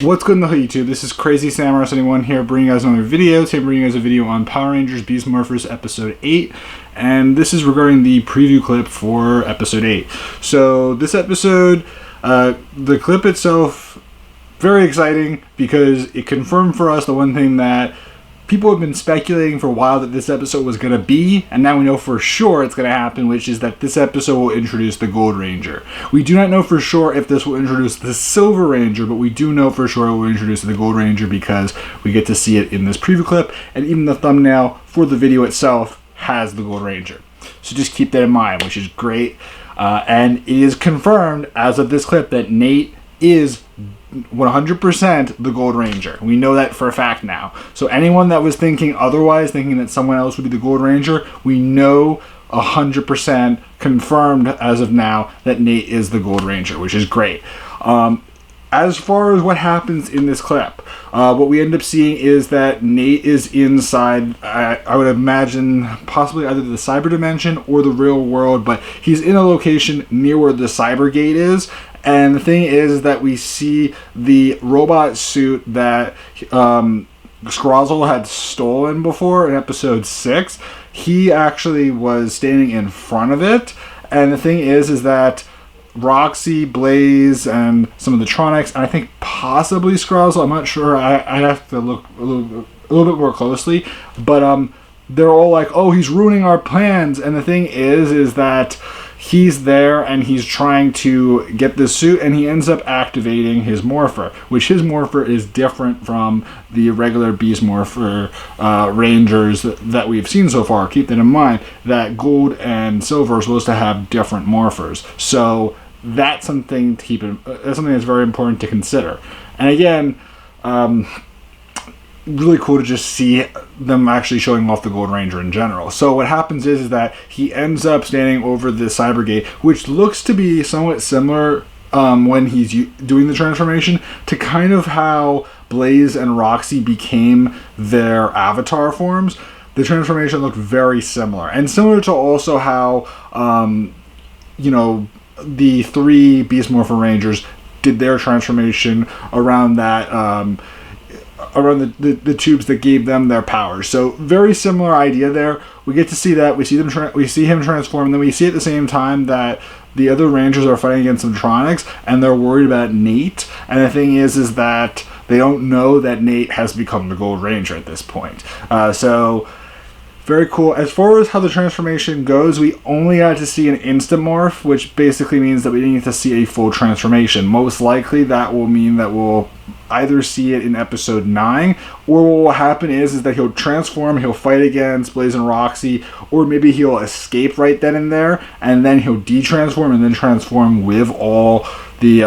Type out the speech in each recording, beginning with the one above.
What's good in the hood, YouTube? This is Crazy Samurai 71 here, bringing you guys another video. Today I'm bringing you guys a video on Power Rangers Beast Morphers Episode 8, and this is regarding the preview clip for Episode 8. So this episode, the clip itself, very exciting because it confirmed for us the one thing that people have been speculating for a while that this episode was going to be, and now we know for sure it's going to happen, which is that this episode will introduce the Gold Ranger. We do not know for sure if this will introduce the Silver Ranger, but we do know for sure it will introduce the Gold Ranger because we get to see it in this preview clip, and even the thumbnail for the video itself has the Gold Ranger. So just keep that in mind, which is great. And it is confirmed as of this clip that Nate is 100% the Gold Ranger. We know that for a fact now. So anyone that was thinking otherwise, thinking that someone else would be the Gold Ranger, we know 100% confirmed as of now that Nate is the Gold Ranger, which is great. As far as what happens in this clip, what we end up seeing is that Nate is inside, I would imagine, possibly either the cyber dimension or the real world, but he's in a location near where the cyber gate is. And the thing is that we see the robot suit that Scrozzle had stolen before in episode 6. He actually was standing in front of it. And the thing is that Roxy, Blaze, and some of the Tronics, and I think possibly Scrozzle, I'm not sure, I'd have to look a little bit more closely, but they're all like, oh, he's ruining our plans. And the thing is that he's there and he's trying to get this suit, and he ends up activating his Morpher, which his Morpher is different from the regular Beast Morpher Rangers that we've seen so far. Keep that in mind, that Gold and Silver are supposed to have different Morphers. So that's something to keep in, that's something that's very important to consider. And again, really cool to just see them actually showing off the Gold Ranger in general. So what happens is that he ends up standing over the cyber gate, which looks to be somewhat similar when he's doing the transformation to kind of how Blaze and Roxy became their avatar forms. The transformation looked very similar, and similar to also how the 3 Beast Morpher Rangers did their transformation around that around the tubes that gave them their powers. So very similar idea there. We get to see that. We see him transform, and then we see at the same time that the other Rangers are fighting against some Tronics, and they're worried about Nate. And the thing is that they don't know that Nate has become the Gold Ranger at this point. So very cool. As far as how the transformation goes, we only got to see an instant morph, which basically means that we didn't get to see a full transformation. Most likely that will mean that we'll either see it in episode 9, or what will happen is that he'll transform, he'll fight against Blaze and Roxy, or maybe he'll escape right then and there, and then he'll de-transform and then transform with all the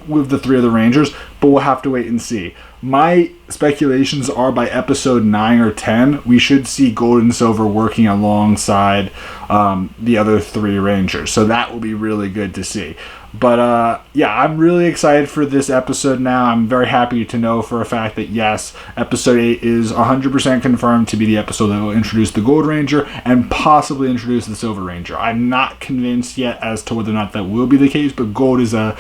with the 3 other Rangers, but we'll have to wait and see. My speculations are by episode 9 or 10, we should see Gold and Silver working alongside the other 3 Rangers. So that will be really good to see. But yeah, I'm really excited for this episode now. I'm very happy to know for a fact that yes, episode 8 is 100% confirmed to be the episode that will introduce the Gold Ranger and possibly introduce the Silver Ranger. I'm not convinced yet as to whether or not that will be the case, but Gold is a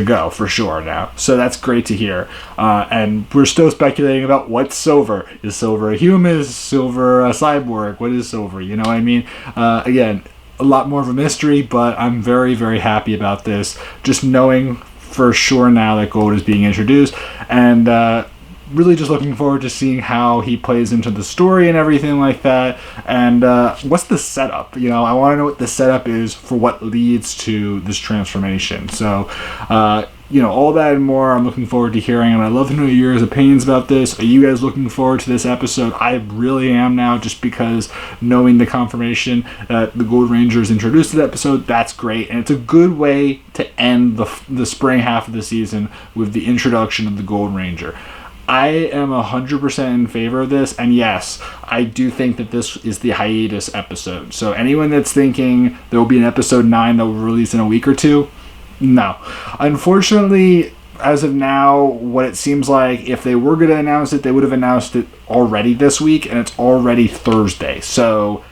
go for sure now. So that's great to hear. And we're still speculating about what's Silver. Is Silver a human? Is Silver a cyborg? What is Silver? You know what I mean? Again, a lot more of a mystery, but I'm very, very happy about this. Just knowing for sure now that Gold is being introduced, and really just looking forward to seeing how he plays into the story and everything like that. And what's the setup? You know, I want to know what the setup is for what leads to this transformation. So, all that and more I'm looking forward to hearing, and I'd love to know your opinions about this. Are you guys looking forward to this episode? I really am now, just because knowing the confirmation that the Gold Ranger is introduced to the episode, that's great, and it's a good way to end the spring half of the season with the introduction of the Gold Ranger. I am 100% in favor of this, and yes, I do think that this is the hiatus episode. So anyone that's thinking there will be an episode 9 that will release in a week or two, no. Unfortunately, as of now, what it seems like, if they were going to announce it, they would have announced it already this week, and it's already Thursday. So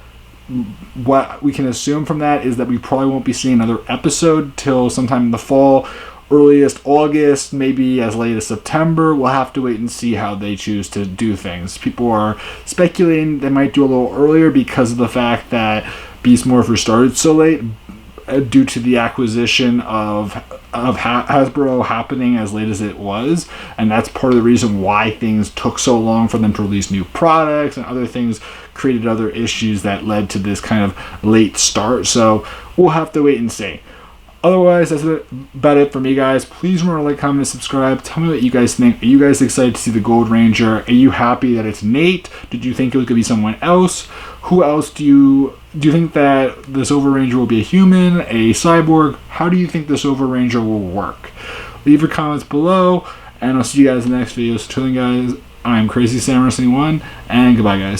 what we can assume from that is that we probably won't be seeing another episode till sometime in the fall, earliest August, maybe as late as September. We'll have to wait and see how they choose to do things. People are speculating they might do a little earlier because of the fact that Beast Morphers started so late due to the acquisition of Hasbro happening as late as it was, and that's part of the reason why things took so long for them to release new products, and other things created other issues that led to this kind of late start. So we'll have to wait and see. Otherwise, that's about it for me, guys. Please remember to like, comment, and subscribe. Tell me what you guys think. Are you guys excited to see the Gold Ranger? Are you happy that it's Nate? Did you think it was going to be someone else? Who else do you think that the Silver Ranger will be a human, a cyborg? How do you think the Silver Ranger will work? Leave your comments below, and I'll see you guys in the next video. So, till then, guys, I'm Crazy Sam Wrestling 1, and goodbye, guys.